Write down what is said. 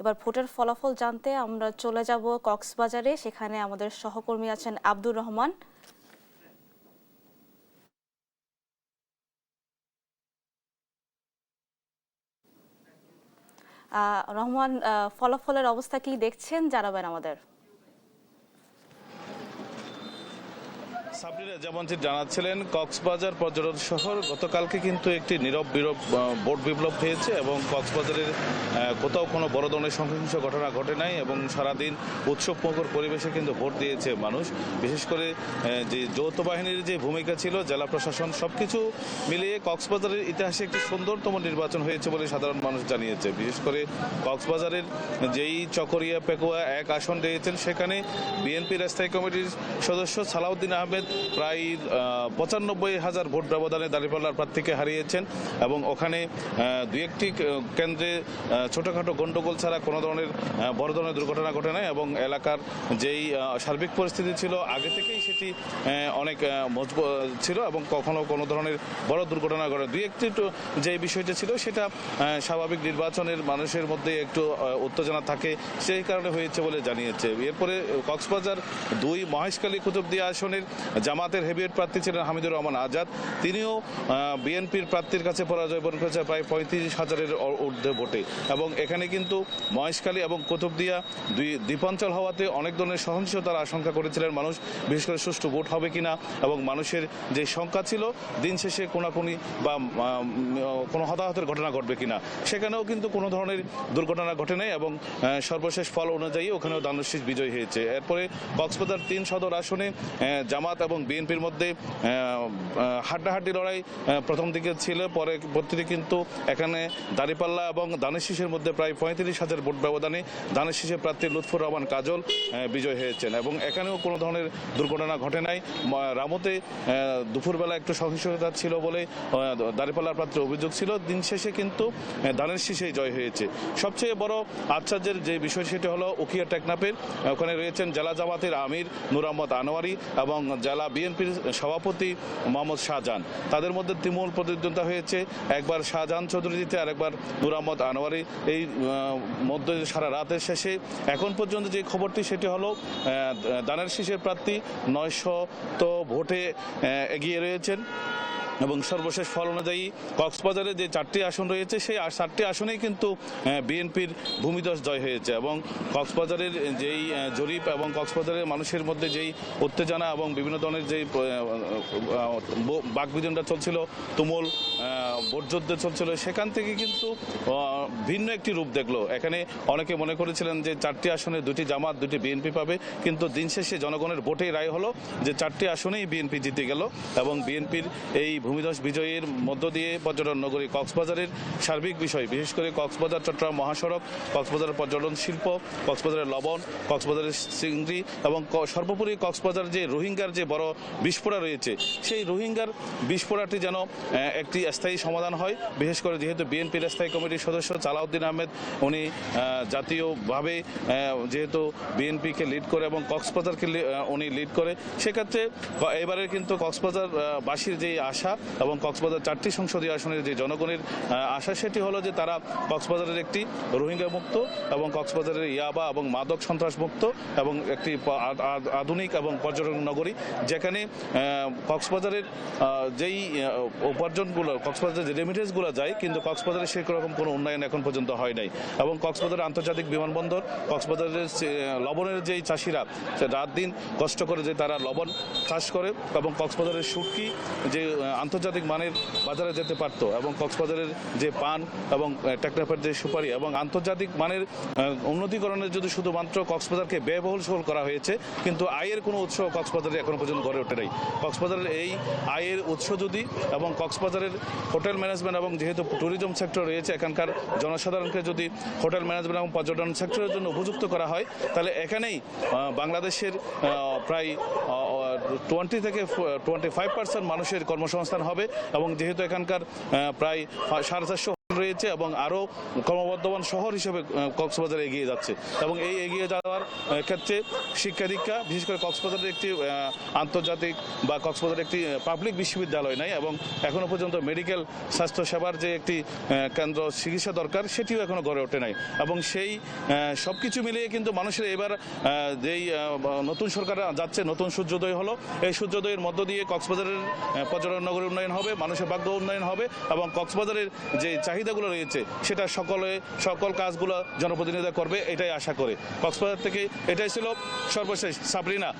এবার ভোটের ফলাফল জানতে আমরা চলে যাব কক্সবাজারে। সেখানে আমাদের সহকর্মী আছেন আব্দুর রহমান। রহমান, ফলাফলের অবস্থা কি দেখছেন, জানাবেন আমাদের। সাবরিনা যেমনটি জানাচ্ছিলেন, কক্সবাজার পর্যটন শহর গতকালকে কিন্তু একটি নীরব বিরব ভোট বিপ্লব হয়েছে এবং কক্সবাজারের কোথাও কোনো বড় ধরনের সহিংস ঘটনা ঘটে নাই এবং সারাদিন উৎসবমুখর পরিবেশে কিন্তু ভোট দিয়েছে মানুষ। বিশেষ করে যে যৌথ বাহিনীর যে ভূমিকা ছিল, জেলা প্রশাসন, সবকিছু মিলিয়ে কক্সবাজারের ইতিহাসে একটি সুন্দরতম নির্বাচন হয়েছে বলে সাধারণ মানুষ জানিয়েছে। বিশেষ করে কক্সবাজারের যেই চকরিয়া পেকুয়া এক আসন রয়েছেন, সেখানে বিএনপির স্থায়ী কমিটির সদস্য সালাউদ্দিন আহমেদ প্রায় ৯৫,০০০ ভোট ব্যবধানে দাঁড়িপাল্লার প্রার্থীকে হারিয়েছেন এবং ওখানে দুই একটি কেন্দ্রে ছোটোখাটো গণ্ডগোল ছাড়া কোনো ধরনের বড় ধরনের দুর্ঘটনা ঘটে নাই এবং এলাকার যেই সার্বিক পরিস্থিতি ছিল আগে থেকেই সেটি অনেক মজবুত ছিল এবং কখনো কোনো ধরনের বড় দুর্ঘটনা ঘটে। দুই একটি যে বিষয়টা ছিল সেটা স্বাভাবিক নির্বাচনের মানুষের মধ্যে একটু উত্তেজনা থাকে, সেই কারণে হয়েছে বলে জানিয়েছে। এরপরে কক্সবাজার ২ মহেশখালী কুতুবদিয়া আসনের জামাতের হেভিওয়েট প্রার্থী ছিলেন হামিদুর রহমান আজাদ। তিনিও বিএনপির প্রার্থীর কাছে পরাজয় বরণ করেছে প্রায় ৩৫,০০০-এর ঊর্ধ্বে ভোটে এবং এখানে কিন্তু মহেশখালী এবং কুতুবদিয়া দুই দ্বীপাঞ্চল হওয়াতে অনেক ধরনের সহিংসতার আশঙ্কা করেছিলেন মানুষ, বিশেষ করে সুষ্ঠু ভোট হবে কিনা এবং মানুষের যে সংখ্যা ছিল দিন শেষে কোনাকুনি বা কোনো হতাহতের ঘটনা ঘটবে কিনা। সেখানেও কিন্তু কোনো ধরনের দুর্ঘটনা ঘটে নাই এবং সর্বশেষ ফল অনুযায়ী ওখানেও ধানের শীষ বিজয়ী হয়েছে। এরপরে কক্সবাজার ৩ সদর আসনে জামাত এবং বিএনপির মধ্যে হাড্ডাহাড্ডি লড়াই প্রথম দিকে ছিল, পরবর্তীতে কিন্তু এখানে দাঁড়িপাল্লা এবং ধানের শীষের মধ্যে প্রায় ৩৫,০০০ ভোট ব্যবধানে ধানের শীষের প্রার্থী লুৎফর রহমান কাজল বিজয় হয়েছেন এবং এখানেও কোনো ধরনের দুর্ঘটনা ঘটে নাই। রামতে দুপুরবেলা একটু সহিংসতা ছিল বলে দাঁড়িপাল্লার প্রার্থীর অভিযোগ ছিল, দিন শেষে কিন্তু ধানের শীষেই জয় হয়েছে। সবচেয়ে বড় আশ্চর্যের যে বিষয় সেটা হলো উখিয়া টেকনাফের ওখানে রয়েছেন জেলা জামাতের আমির নূর আহমদ আনোয়ারি এবং জেলা বিএনপির সভাপতি মোহাম্মদ শাহজাহান। তাদের মধ্যে তুমুল প্রতিদ্বন্দ্বিতা হয়েছে, একবার শাহজাহান চৌধুরী জিতে আরেকবার নূর আহমদ আনোয়ারি। এই মধ্যে সারা রাতের শেষে এখন পর্যন্ত যে খবরটি সেটি হলো ধানের শীষের প্রার্থী ৯০০ ভোটে এগিয়ে রয়েছেন এবং সর্বশেষ ফল অনুযায়ী কক্সবাজারে যে 4টি আসন রয়েছে সেই 4টি আসনেই কিন্তু বিএনপির ভূমিধস জয় হয়েছে এবং কক্সবাজারের যেই জরিপ এবং কক্সবাজারের মানুষের মধ্যে যেই উত্তেজনা এবং বিভিন্ন ধরনের যেই বাকবিতণ্ডা চলছিল, তুমুল ভোটযুদ্ধে চলছিল, সেখান থেকে কিন্তু ভিন্ন একটি রূপ দেখলো। এখানে অনেকে মনে করেছিলেন যে 4টি আসনে 2টি জামাত 2টি বিএনপি পাবে, কিন্তু দিন শেষে জনগণের ভোটেই রায় হলো যে 4টি আসনেই বিএনপি জিতে গেল এবং বিএনপির এই ভূমিধস বিজয়ের মধ্য দিয়ে পর্যটন নগরী কক্সবাজারের সার্বিক বিষয়, বিশেষ করে কক্সবাজার চট্টগ্রাম মহাসড়ক, কক্সবাজারের পর্যটন শিল্প, কক্সবাজারের লবণ, কক্সবাজারের চিংড়ি এবং সর্বোপরি কক্সবাজার যে রোহিঙ্গার যে বড় বিস্ফোরা রয়েছে, সেই রোহিঙ্গার বিস্ফোরাটি যেন একটি স্থায়ী সমাধান হয়। বিশেষ করে যেহেতু বিএনপির স্থায়ী কমিটির সদস্য সালাউদ্দিন আহমেদ উনি জাতীয়ভাবে যেহেতু বিএনপিকে লিড করে এবং কক্সবাজারকে উনি লিড করে, সেক্ষেত্রে এবারে কিন্তু কক্সবাজারবাসীর যে আশা এবং কক্সবাজার 4টি সংসদীয় আসনের যে জনগণের আশা সেটি হলো যে তারা কক্সবাজারের একটি রোহিঙ্গা মুক্ত এবং কক্সবাজারের ইয়াবা এবং মাদক সন্ত্রাস মুক্ত এবং একটি আধুনিক এবং পর্যটন নগরী, যেখানে কক্সবাজারের যেই উপার্জনগুলো, কক্সবাজারের যে রেমিটেন্সগুলো যায়, কিন্তু কক্সবাজারে সেরকম কোনো উন্নয়ন এখন পর্যন্ত হয় নাই এবং কক্সবাজারের আন্তর্জাতিক বিমানবন্দর, কক্সবাজারের লবণের যেই চাষিরা রাত দিন কষ্ট করে যে তারা লবণ চাষ করে এবং কক্সবাজারের শুটকি যে আন্তর্জাতিক মানের বাজারে যেতে পারত এবং কক্সবাজারের যে পান এবং টেকনাফের যে সুপারি এবং আন্তর্জাতিক মানের উন্নতিকরণের যদি শুধুমাত্র কক্সবাজারকে ব্যয়বহুল করা হয়েছে, কিন্তু আয়ের কোনো উৎস কক্সবাজারে এখনো পর্যন্ত গড়ে ওঠে নাই। কক্সবাজারের এই আয়ের উৎস যদি এবং কক্সবাজারের হোটেল ম্যানেজমেন্ট এবং যেহেতু ট্যুরিজম সেক্টর রয়েছে, এখানকার জনসাধারণকে যদি হোটেল ম্যানেজমেন্ট এবং পর্যটন সেক্টরের জন্য উপযুক্ত করা হয়, তাহলে এখানেই বাংলাদেশের প্রায় 20 থেকে 25% মানুষের কর্মসংস্থান হবে এবং যেহেতু এখানকার প্রায় 450 রয়েছে এবং আরও ক্রমবর্ধমান শহর হিসেবে কক্সবাজার এগিয়ে যাচ্ছে এবং এই এগিয়ে যাওয়ার ক্ষেত্রে শিক্ষা দীক্ষা বিশেষ করে কক্সবাজারের একটি আন্তর্জাতিক বা কক্সবাজারের একটি পাবলিক বিশ্ববিদ্যালয় নাই এবং এখনো পর্যন্ত মেডিকেল স্বাস্থ্যসেবার যে একটি কেন্দ্র চিকিৎসা দরকার সেটিও এখনো গড়ে ওঠে নাই এবং সেই সব কিছু মিলিয়ে কিন্তু মানুষের এবার যেই নতুন সরকার যাচ্ছে, নতুন সূর্যোদয় হলো, এই সূর্যোদয়ের মধ্য দিয়ে কক্সবাজারের পর্যটন নগরীর উন্নয়ন হবে, মানুষের ভাগ্য উন্নয়ন হবে এবং কক্সবাজারের যে চাহিদাগুলো রয়েছে সেটা সকল কাজগুলো জনপ্রতিনিধিরা করবে এটাই আশা করে। কক্সবাজার থেকে এটাই ছিল সর্বশেষ। সাবরিনা।